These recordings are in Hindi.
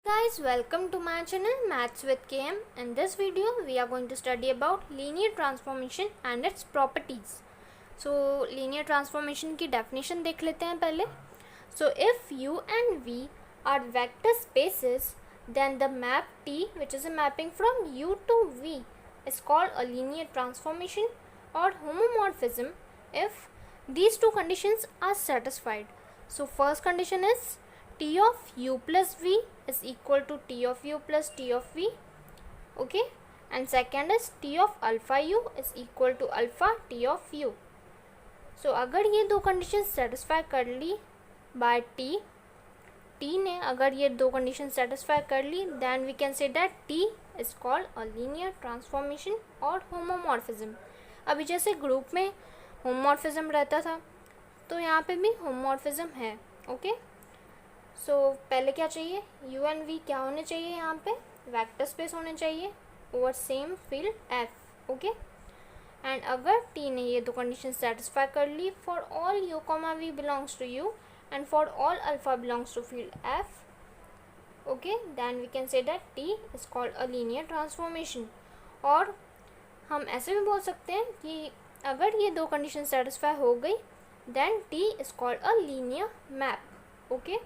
Guys, welcome to my channel Maths with KM. In this video we are going to study about linear transformation and its properties. So linear transformation की definition देख लेते हैं पहले. So if U and V are vector spaces, then the map T, which is a mapping from U to V, is called a linear transformation or homomorphism if these two conditions are satisfied. So first condition is T of U plus V is equal to T of U plus T of V, okay, and second is T of alpha U is equal to alpha T of U. So अगर ये दो conditions satisfy कर ली by T ने अगर ये दो conditions satisfy कर ली, then we can say that T is called a linear transformation or homomorphism. अभी जैसे group में homomorphism रहता था, तो यहाँ पे भी homomorphism है, okay. सो पहले क्या चाहिए, यू एंड वी क्या होने चाहिए, यहाँ पे वेक्टर स्पेस होने चाहिए over same field F, okay. And अगर टी ने ये दो कंडीशन सेटिस्फाई कर ली for all U comma V belongs to U and for all alpha belongs to field F, okay, then we can say that T is called a linear transformation. और हम ऐसे भी बोल सकते हैं कि अगर ये दो कंडीशन सेटिस्फाई हो गई then T is called a linear map, okay.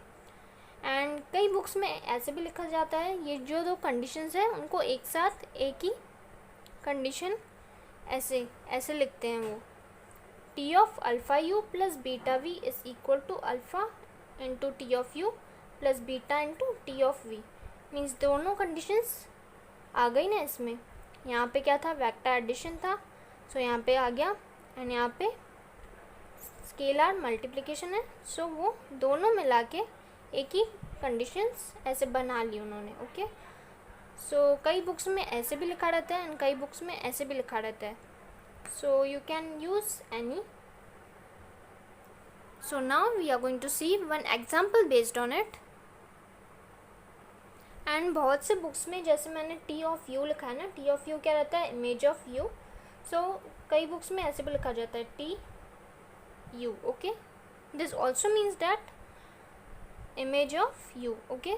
And कई बुक्स में ऐसे भी लिखा जाता है, ये जो दो कंडीशंस हैं उनको एक साथ एक ही कंडीशन ऐसे लिखते हैं वो, T of alpha u plus beta v is equal to alpha into T of you plus beta into T of v. Means दोनों कंडीशंस आ गई ना इसमें. यहाँ पे क्या था, वेक्टर एडिशन था, सो यहाँ पे आ गया. एंड यहाँ पे स्केलर मल्टीप्लिकेशन है, सो वो दोनों मिला के एक ही कंडीशंस ऐसे बना ली उन्होंने, ओके. सो कई बुक्स में ऐसे भी लिखा रहता है एंड कई बुक्स में ऐसे भी लिखा रहता है, so you can use any. So now we are going to see one example based on it. And बहुत से बुक्स में जैसे मैंने टी ऑफ यू लिखा है ना, टी ऑफ यू क्या रहता है, इमेज ऑफ यू. सो कई बुक्स में ऐसे भी लिखा जाता है T U, okay. This also means that image of u, okay.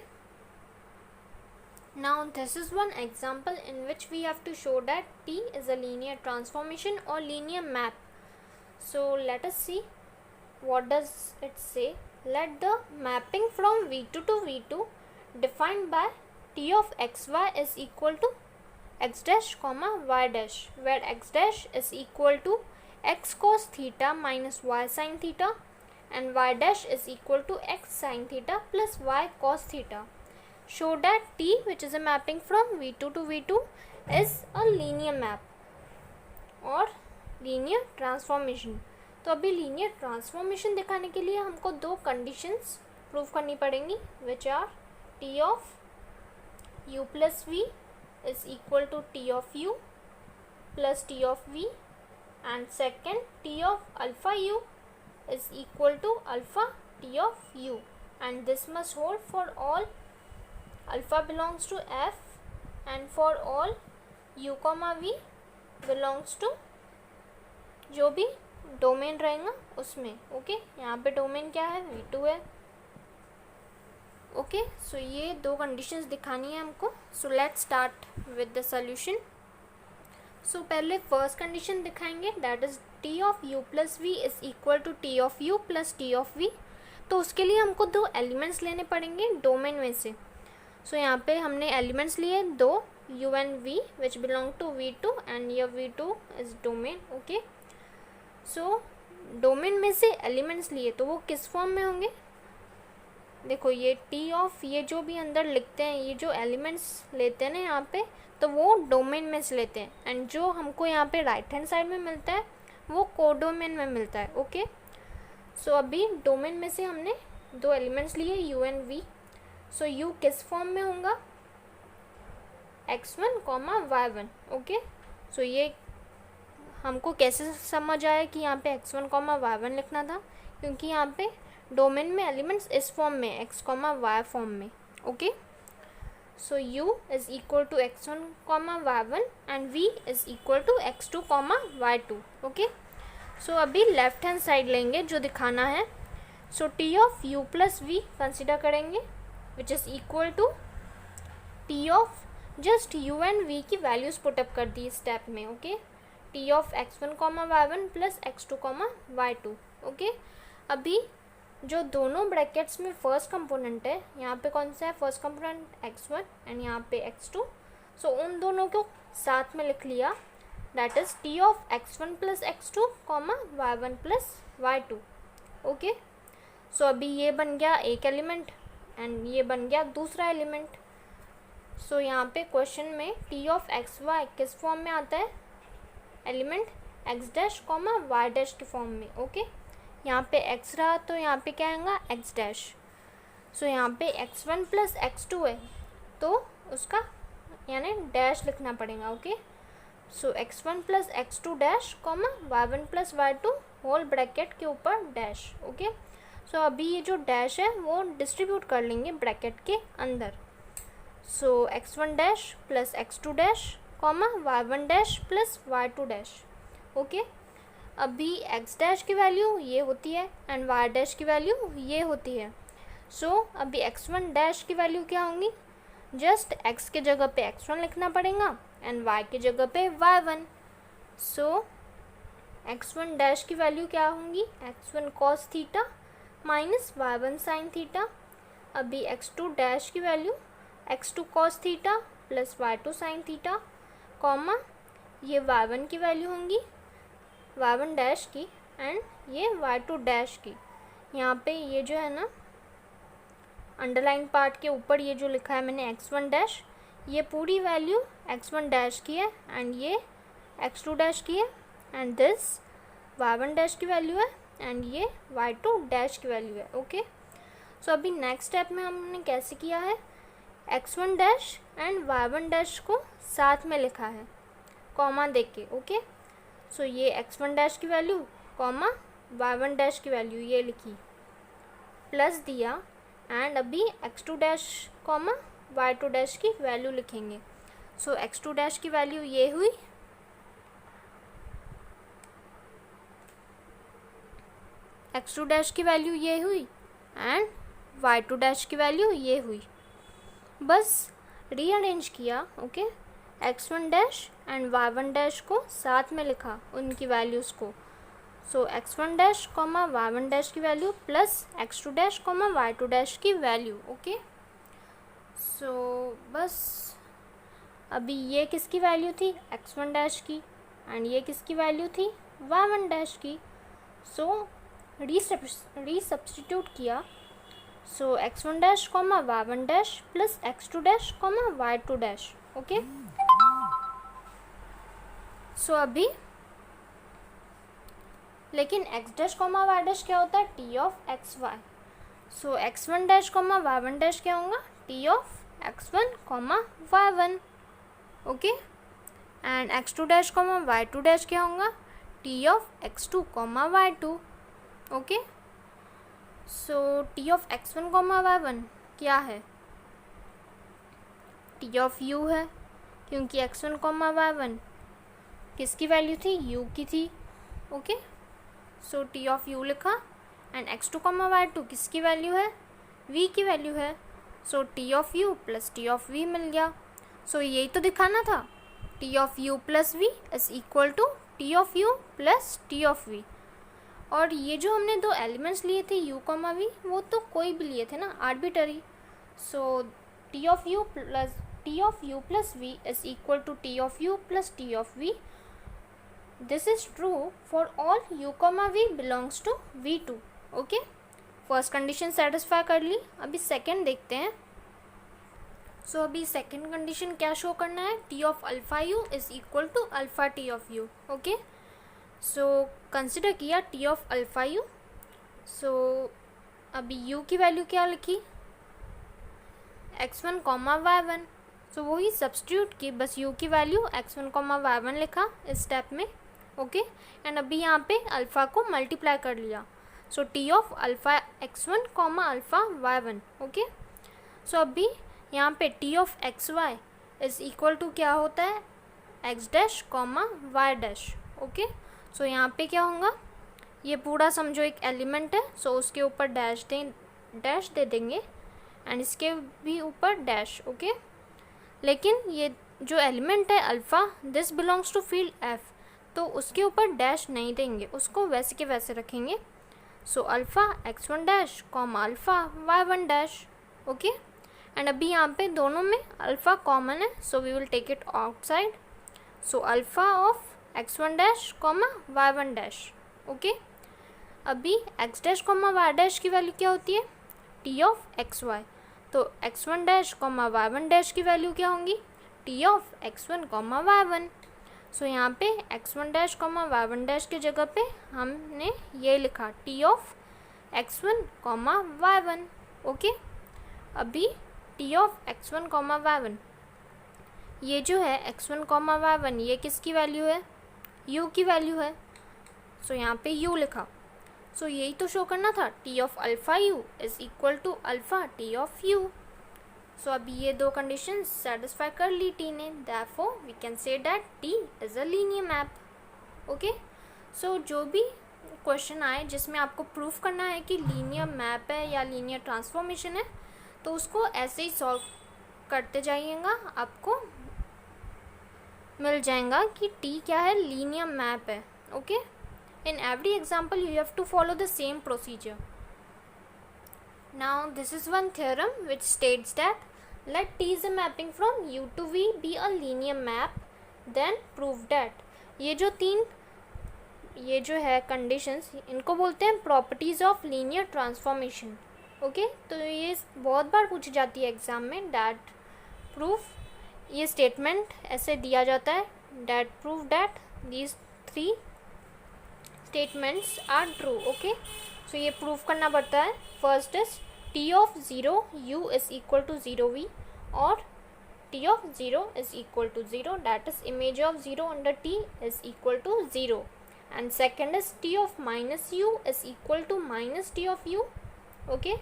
Now this is one example in which we have to show that T is a linear transformation or linear map. So let us see what does it say. Let the mapping from v2 to v2 defined by T of xy is equal to x dash comma y dash, where x dash is equal to x cos theta minus y sin theta and y dash is equal to x sin theta plus y cos theta. Show that T, which is a mapping from v2 to v2, is a linear map or linear transformation. तो अभी linear transformation दिखाने के लिए हमको दो conditions prove करनी पड़ेंगी, which are T of u plus v is equal to T of u plus T of v, and second T of alpha u is equal to alpha T of u, and this must hold for all alpha belongs to f and for all u comma v belongs to जो भी डोमेन रहेगा उसमें, ओके. यहाँ पे डोमेन क्या है, v2 है, ओके. सो ये दो कंडीशंस दिखानी है हमको. So let's start with the solution. So पहले फर्स्ट कंडीशन दिखाएंगे, that is T of you plus V is equal to T of you plus T of V. तो उसके लिए हमको दो एलिमेंट्स लेने पड़ेंगे डोमेन में से. सो यहाँ पे हमने एलिमेंट्स लिए दो, u and v, which belong to v2 and ये v2 is domain, okay. So domain में से एलिमेंट्स लिए तो वो किस फॉर्म में होंगे, देखो ये टी ऑफ, ये जो भी अंदर लिखते हैं, ये जो एलिमेंट्स लेते हैं ना यहाँ पे, तो वो डोमेन में से लेते हैं. एंड जो हमको यहाँ पे राइट हैंड साइड में मिलता है वो कोडोमेन में मिलता है, ओके. सो अभी डोमेन में से हमने दो एलिमेंट्स लिए u and v. So u किस फॉर्म में होगा, x1 comma y1, okay. So ये हमको कैसे समझ आया कि यहाँ पे x1 कॉमा y1 लिखना था, क्योंकि यहाँ पे डोमेन में एलिमेंट्स इस फॉर्म में x कॉमा y फॉर्म में, okay. So u is equal to x1 comma y1 and v is equal to x2 comma y2, okay. So अभी लेफ्ट हैंड साइड लेंगे जो दिखाना है. So t of u plus v consider करेंगे which is equal to T of just u and v की वैल्यूज पुटअप कर दी स्टेप में, okay. T of x1 comma y1 plus x2 comma y2, okay. अभी जो दोनों ब्रैकेट्स में फर्स्ट कंपोनेंट है, यहाँ पे कौन सा है फर्स्ट कंपोनेंट x1 एंड यहाँ पे x2, सो उन दोनों को साथ में लिख लिया, that is T of x1 plus x2 comma y1 plus y2, okay. So अभी ये बन गया एक एलिमेंट एंड ये बन गया दूसरा एलिमेंट। सो यहाँ पे क्वेश्चन में टी ऑफ एक्स वाई किस फॉर्म में आता है, element x dash comma y dash के फॉर्म में, ओके। यहाँ पे x रहा तो यहाँ पे क्या आएगा x डैश। सो यहाँ पे x1 प्लस x2 है तो उसका यानी डैश लिखना पड़ेगा, okay. So x1 plus x2 dash comma y1 plus y2 whole bracket के ऊपर डैश, ओके। सो अभी ये जो डैश है वो डिस्ट्रीब्यूट कर लेंगे ब्रैकेट के अंदर। सो x1 dash plus x2 dash comma y1 dash plus y2 dash, okay. अभी x डैश की वैल्यू ये होती है एंड y डैश की वैल्यू ये होती है। सो अभी x1 डैश की वैल्यू क्या होंगी, जस्ट x के जगह पे x1 लिखना पड़ेगा एंड y के जगह पे y1। सो x1 डैश की वैल्यू क्या होंगी, x1 cos theta minus y1 sine theta. अभी x2 डैश की value x2 cos theta plus y2 sine theta, comma ये y1 की वैल्यू होंगी y1 डैश की एंड ये y2 डैश की। यहाँ पे ये जो है ना अंडरलाइन पार्ट के ऊपर ये जो लिखा है मैंने x1 डैश, ये पूरी वैल्यू x1 डैश की है एंड ये x2 डैश की है एंड दिस y1 डैश की वैल्यू है एंड ये y2 डैश की वैल्यू है, ओके। सो अभी नेक्स्ट स्टेप में हमने कैसे किया है, x1 dash and y1 dash को साथ में लिखा है कॉमा देख के, ओके। सो ये x1 डैश की वैल्यू कॉमा y1 डैश की वैल्यू ये लिखी, प्लस दिया एंड अभी x2 dash comma y2 dash की वैल्यू लिखेंगे। सो x2 डैश की वैल्यू ये हुई, x2 डैश की वैल्यू ये हुई एंड y2 डैश की वैल्यू ये हुई। बस रीअरेंज किया, okay. x1 dash and y1 dash को साथ में लिखा उनकी वैल्यूज़ को। So x1 dash comma y1 dash की value plus x2 dash comma y2 dash की वैल्यू, ओके। सो बस अभी ये किसकी वैल्यू थी, x1 डैश की एंड ये किसकी वैल्यू थी, y1 डैश की। सो रीसब्स्टिट्यूट किया। So x1 dash comma y1 dash plus x2 dash comma y2 dash, okay. So अभी लेकिन x dash comma y dash क्या होता है, T of x Y. So x1 dash comma y1 dash क्या होगा, T of x1 comma y1, okay. And x2 dash comma y2 dash क्या होगा, T of x2 comma y2, okay. So T of x1 comma y1 क्या है, टी ऑफ u है, क्योंकि x1 कॉमा y1 किसकी वैल्यू थी, u की थी, okay. So T of u लिखा एंड x2 कॉमा y2 किसकी वैल्यू है, v की वैल्यू है। So T of u plus T of v मिल गया। सो यही तो दिखाना था, T of u plus v is equal to T of u plus T of v। और ये जो हमने दो एलिमेंट्स लिए थे u कॉमा v, वो तो कोई भी लिए थे ना, arbitrary. So T of u plus v is equal to T of u plus T of v। This is true for all u comma v belongs to v2, okay. First condition satisfy कर ली, अभी सेकेंड देखते हैं। सो अभी सेकेंड कंडीशन क्या शो करना है, T of alpha u is equal to alpha T of u, okay. So consider किया T of alpha u. So अभी u की वैल्यू क्या लिखी, x1 कॉमा y1। सो वही सब्स्टिट्यूट की, बस u की वैल्यू x1 कॉमा y1 लिखा इस स्टेप में, ओके। एंड अभी यहाँ पे अल्फ़ा को मल्टीप्लाई कर लिया। So T of alpha x1 comma alpha y1, okay. So अभी यहाँ पे T of x Y is equal to क्या होता है, x dash comma y dash, okay. So यहाँ पे क्या होगा, ये पूरा समझो एक एलिमेंट है, सो उसके ऊपर डैश दे देंगे एंड इसके भी ऊपर डैश, ओके। लेकिन ये जो एलिमेंट है alpha, this belongs to field F, तो उसके ऊपर डैश नहीं देंगे, उसको वैसे के वैसे रखेंगे. So alpha x1 dash comma alpha y1 dash. Okay, and अभी यहाँ पे दोनों में अल्फ़ा कॉमन है, so we will take it outside. So alpha of x1 dash comma y1 dash. Okay, अभी x dash comma y dash की वैल्यू क्या होती है? t of xy. तो x1 dash comma y1 dash की वैल्यू क्या होंगी? t of x1 comma y1. सो यहाँ पे x1 dash comma y1 dash की जगह पे हमने ये लिखा t of x1 comma y1. Okay, अभी t of x1 comma y1, ये जो है x1 कॉमा y1, ये किसकी वैल्यू है? u की वैल्यू है. सो यहाँ पे u लिखा. सो यही तो शो करना था, t of alpha u is equal to alpha t of u. So अभी ये दो कंडीशन सेटिस्फाई कर ली t ने, therefore we can say that t is a linear map. Okay, so जो भी क्वेश्चन आए जिसमें आपको प्रूफ करना है कि लीनियर मैप है या लीनियर ट्रांसफॉर्मेशन है, तो उसको ऐसे ही सॉल्व करते जाइएगा, आपको मिल जाएगा कि t क्या है, लीनियर मैप है. Okay, in every example you have to follow the same procedure. Now this is one theorem which states that let T is a mapping from U to V be a linear map, then prove that. ये जो है conditions, इनको बोलते हैं properties of linear transformation. Okay, तो ये बहुत बार पूछी जाती है एग्ज़ाम में. that proof, ये स्टेटमेंट ऐसे दिया जाता है, that prove that these three statements are true. Okay, so ये प्रूफ करना पड़ता है. First is t of 0 u is equal to 0v और t of 0 is equal to 0, that is image of 0 under t is equal to 0. And second is t of minus u is equal to minus t of u. Okay,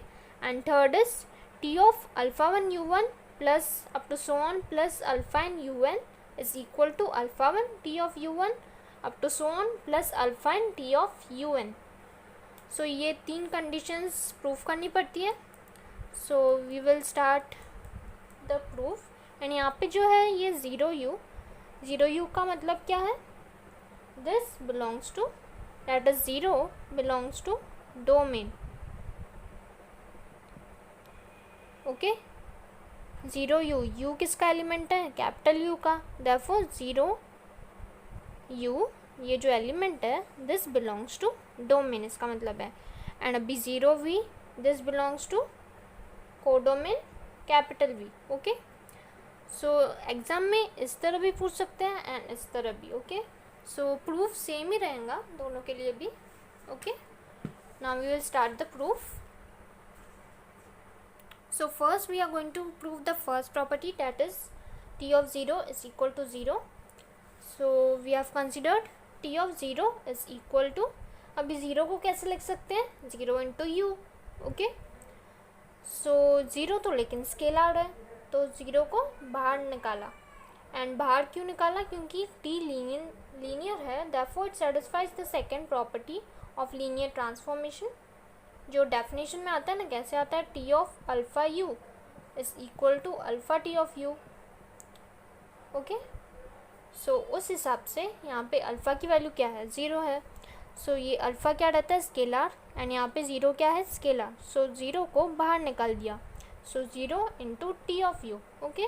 and third is t of alpha 1 u1 plus up to so on plus alpha N un is equal to alpha 1 t of u1 up to so on plus alpha and t of un. So ये तीन कंडीशंस प्रूफ करनी पड़ती है. So we will start the proof. And यहाँ पे जो है ये 0u का मतलब क्या है? This belongs to, that is 0 belongs to domain. Okay, 0u किसका एलिमेंट है? कैपिटल U का. देयरफॉर 0u, ये जो एलिमेंट है, दिस बिलोंग्स टू डोमेन, इसका मतलब है. एंड अभी 0v, this belongs to codomain capital V. Okay, so exam में इस तरह भी पूछ सकते हैं एंड इस तरह भी. ओके, सो प्रूफ सेम ही रहेगा दोनों के लिए भी. Okay, now we will start the proof. So first we are going to prove the first property, that is t of 0 is equal to 0. So we have considered t of 0 is equal to, अभी 0 को कैसे लिख सकते हैं? 0 इंटू यू. ओके, सो 0 तो लेकिन स्केलर है, तो 0 को बाहर निकाला. एंड बाहर क्यों निकाला? क्योंकि t लीनियर है, therefore it satisfies the second property of linear transformation. जो डेफिनेशन में आता है ना, कैसे आता है? t of alpha u is equal to alpha t of u. Okay, so उस हिसाब से यहाँ पे अल्फ़ा की वैल्यू क्या है? 0 है. सो ये अल्फ़ा क्या रहता है? स्केलर. एंड यहाँ पे 0 क्या है? स्केलर. सो 0 को बाहर निकाल दिया. So 0 into T of u. Okay,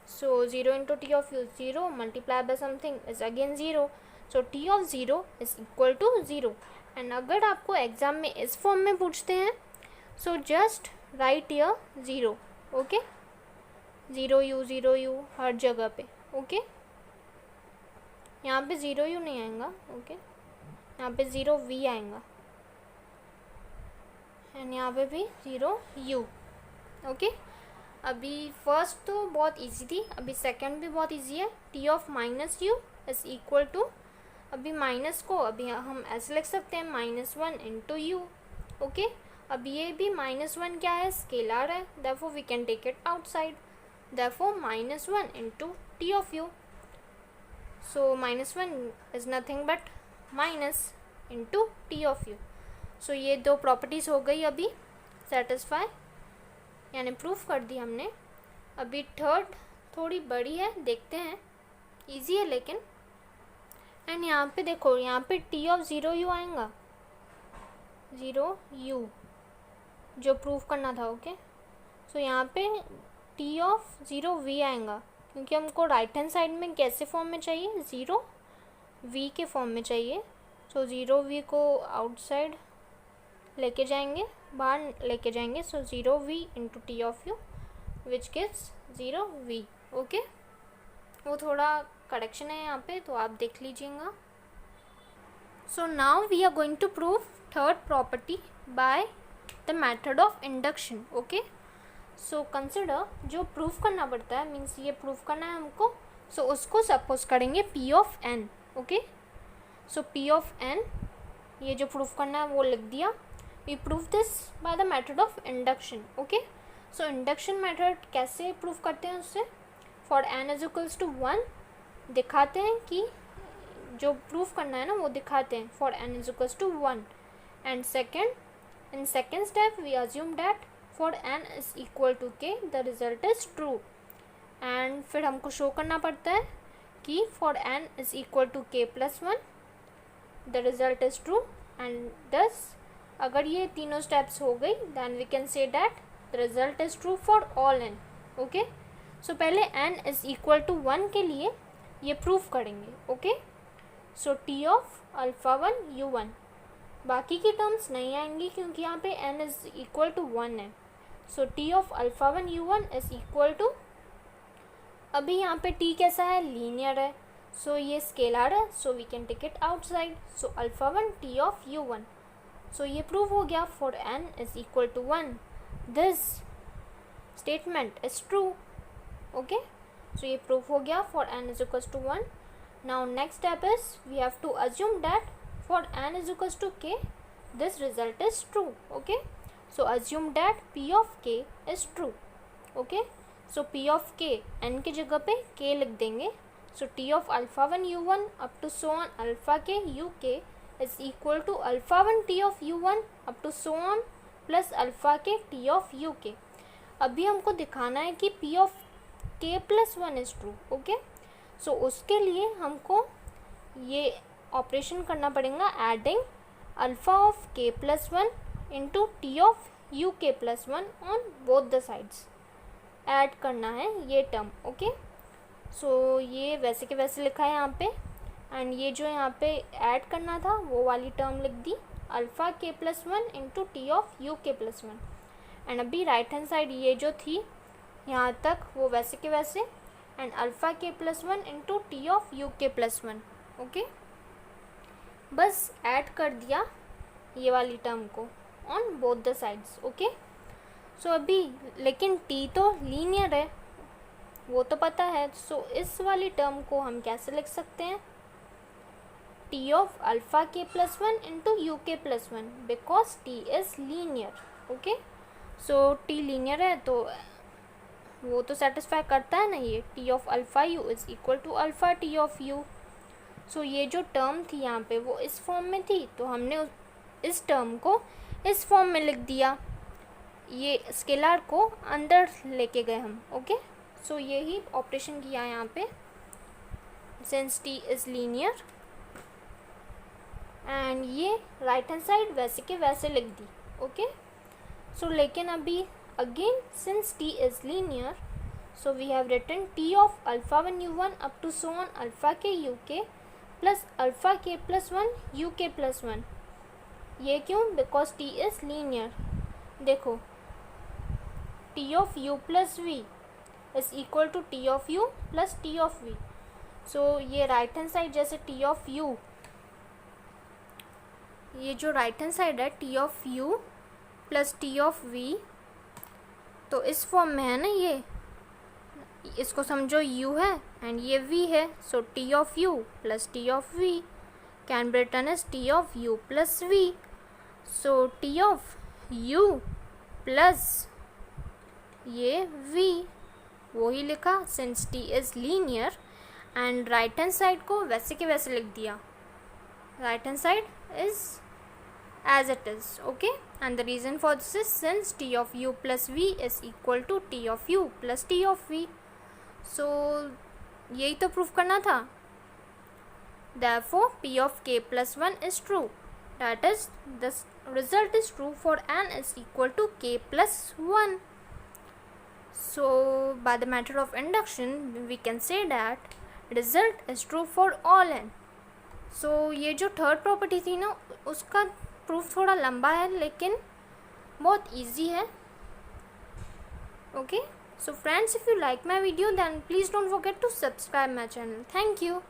so 0 into T of u, 0 multiply by something is again 0. So T of 0 is equal to 0. And अगर आपको एग्ज़ाम में इस फॉर्म में पूछते हैं, so just write here 0. Okay, 0u हर जगह पे. ओके, यहाँ पे 0u नहीं आएगा. ओके, यहाँ पे 0v आएगा. एंड यहाँ पे भी 0u. ओके, अभी फर्स्ट तो बहुत इजी थी, अभी सेकंड भी बहुत इजी है. t of minus u is equal to, अभी माइनस को अभी हम ऐसे लिख सकते हैं -1 इंटू यू. ओके, अब ये भी -1 क्या है? स्केलर है, therefore we can take it outside. Therefore -1 into t of u. So -1 is nothing but minus into t of u. So ये दो प्रॉपर्टीज़ हो गई अभी सेटिस्फाई, यानी प्रूफ कर दी हमने. अभी थर्ड थोड़ी बड़ी है, देखते हैं, इजी है लेकिन। एंड यहाँ पे देखो, यहाँ पे टी ऑफ 0u आएगा, 0u जो प्रूफ करना था। ओके, सो यहाँ पे टी ऑफ 0v आएगा, क्योंकि हमको राइट हैंड साइड में कैसे फॉर्म में चाहिए, 0v के फॉर्म में चाहिए। सो 0v को आउटसाइड लेके जाएंगे, बाहर लेके जाएंगे। सो 0v into T of you which gives 0v। Okay, वो थोड़ा करेक्शन है यहाँ पे, तो आप देख लीजिएगा। So now we are going to prove third property by the method of induction. Okay, so consider जो प्रूफ करना पड़ता है, मीन्स ये प्रूफ करना है हमको, सो उसको सपोज करेंगे p of n। Okay, so p of n ये जो प्रूफ करना है वो लिख दिया। We prove this by the method of induction. Okay, so induction method कैसे प्रूफ करते हैं उससे, for n is equals to 1 दिखाते हैं कि जो प्रूफ करना है ना वो दिखाते हैं, for n is equals to 1। And second, in second step we assume that for n is equal to k the result is true. And फिर हमको शो करना पड़ता है कि for n is equal to k plus 1 the result is true. And thus अगर ये तीनों स्टेप्स हो गई, then we can say that the result is true for all n। Okay, सो पहले n इज इक्वल टू 1 के लिए ये प्रूफ करेंगे। Okay, so T of alpha 1 u1, बाकी की टर्म्स नहीं आएंगी क्योंकि यहाँ पे n इज इक्वल टू 1 है। So T of alpha 1 u1 is equal to, अभी यहाँ पे t कैसा है, लीनियर है, सो ये स्केलर है, so we can take it outside. So alpha 1 T of u1, so ये प्रूव हो गया for n is equal to 1 this statement is true. Okay, so ये प्रूफ हो गया for n is equal to 1। Now next step is we have to assume that for n is equal to k this result is true. Okay, so assume that p of k is true. Okay, so p of k n की जगह पे k लिख देंगे। So t of alpha 1 u1 up to so on alpha k uk is equal to alpha 1 t of u1 up to so on plus alpha k t of uk। अभी हमको दिखाना है कि p of k plus 1 is true. Okay, so उसके लिए हमको ये ऑपरेशन करना पड़ेगा, adding alpha of k plus 1 into T of U K plus 1 on both the sides, add करना है ये टर्म। ओके, सो ये वैसे के वैसे लिखा है यहाँ पे, एंड ये जो यहाँ पे ऐड करना था वो वाली टर्म लिख दी, alpha k plus 1 into T of U K plus 1। And अभी राइट हैंड साइड ये जो थी यहाँ तक वो वैसे के वैसे, and alpha k plus 1 into T of U K plus 1। Okay, बस ऐड कर दिया ये वाली टर्म को on both the sides. Okay, so अभी लेकिन t तो लीनियर है वो तो पता है, सो इस वाली टर्म को हम कैसे लिख सकते हैं, T of alpha k plus 1 into U K plus 1 because t is linear. Okay, so t linear है तो वो तो सेटिस्फाई करता है ना ये, T of alpha U is equal to alpha T of U. So ये जो टर्म थी यहाँ पे वो इस फॉर्म में थी, तो हमने इस टर्म को इस फॉर्म में लिख दिया, ये स्केलर को अंदर लेके गए हम। ओके, सो यही ऑपरेशन किया यहाँ पे, since T is linear, and ये राइट हैंड साइड वैसे के वैसे लिख दी। ओके, सो लेकिन अभी again since t is linear, so we have written t of alpha 1 u1 up to so on alpha k uk plus alpha k plus 1 uk plus 1। ये क्यों, because t is linear। देखो t of u plus v is equal to t of u plus t of v। so ये राइट हैंड साइड जैसे t of u, ये जो राइट हैंड साइड है t of u plus t of v, तो इस फॉर्म में है ना, ये इसको समझो u है एंड ये v है, so t of u plus t of v can be written as t of u plus v। So t of u plus ये v वही लिखा, since t is linear, and right hand side को वैसे के वैसे लिख दिया, right hand side is as it is. Okay, and the reason for this is since t of u plus v is equal to t of u plus t of v. So यही तो प्रूफ करना था. Therefore p of k plus 1 is true. That is, the result is true for n is equal to k plus 1. So by the method of induction we can say that result is true for all n. So ये जो थर्ड प्रॉपर्टी थी ना, उसका प्रूफ थोड़ा लंबा है लेकिन बहुत इजी है. Okay, so friends, if you like my video then please don't forget to subscribe my channel. Thank you.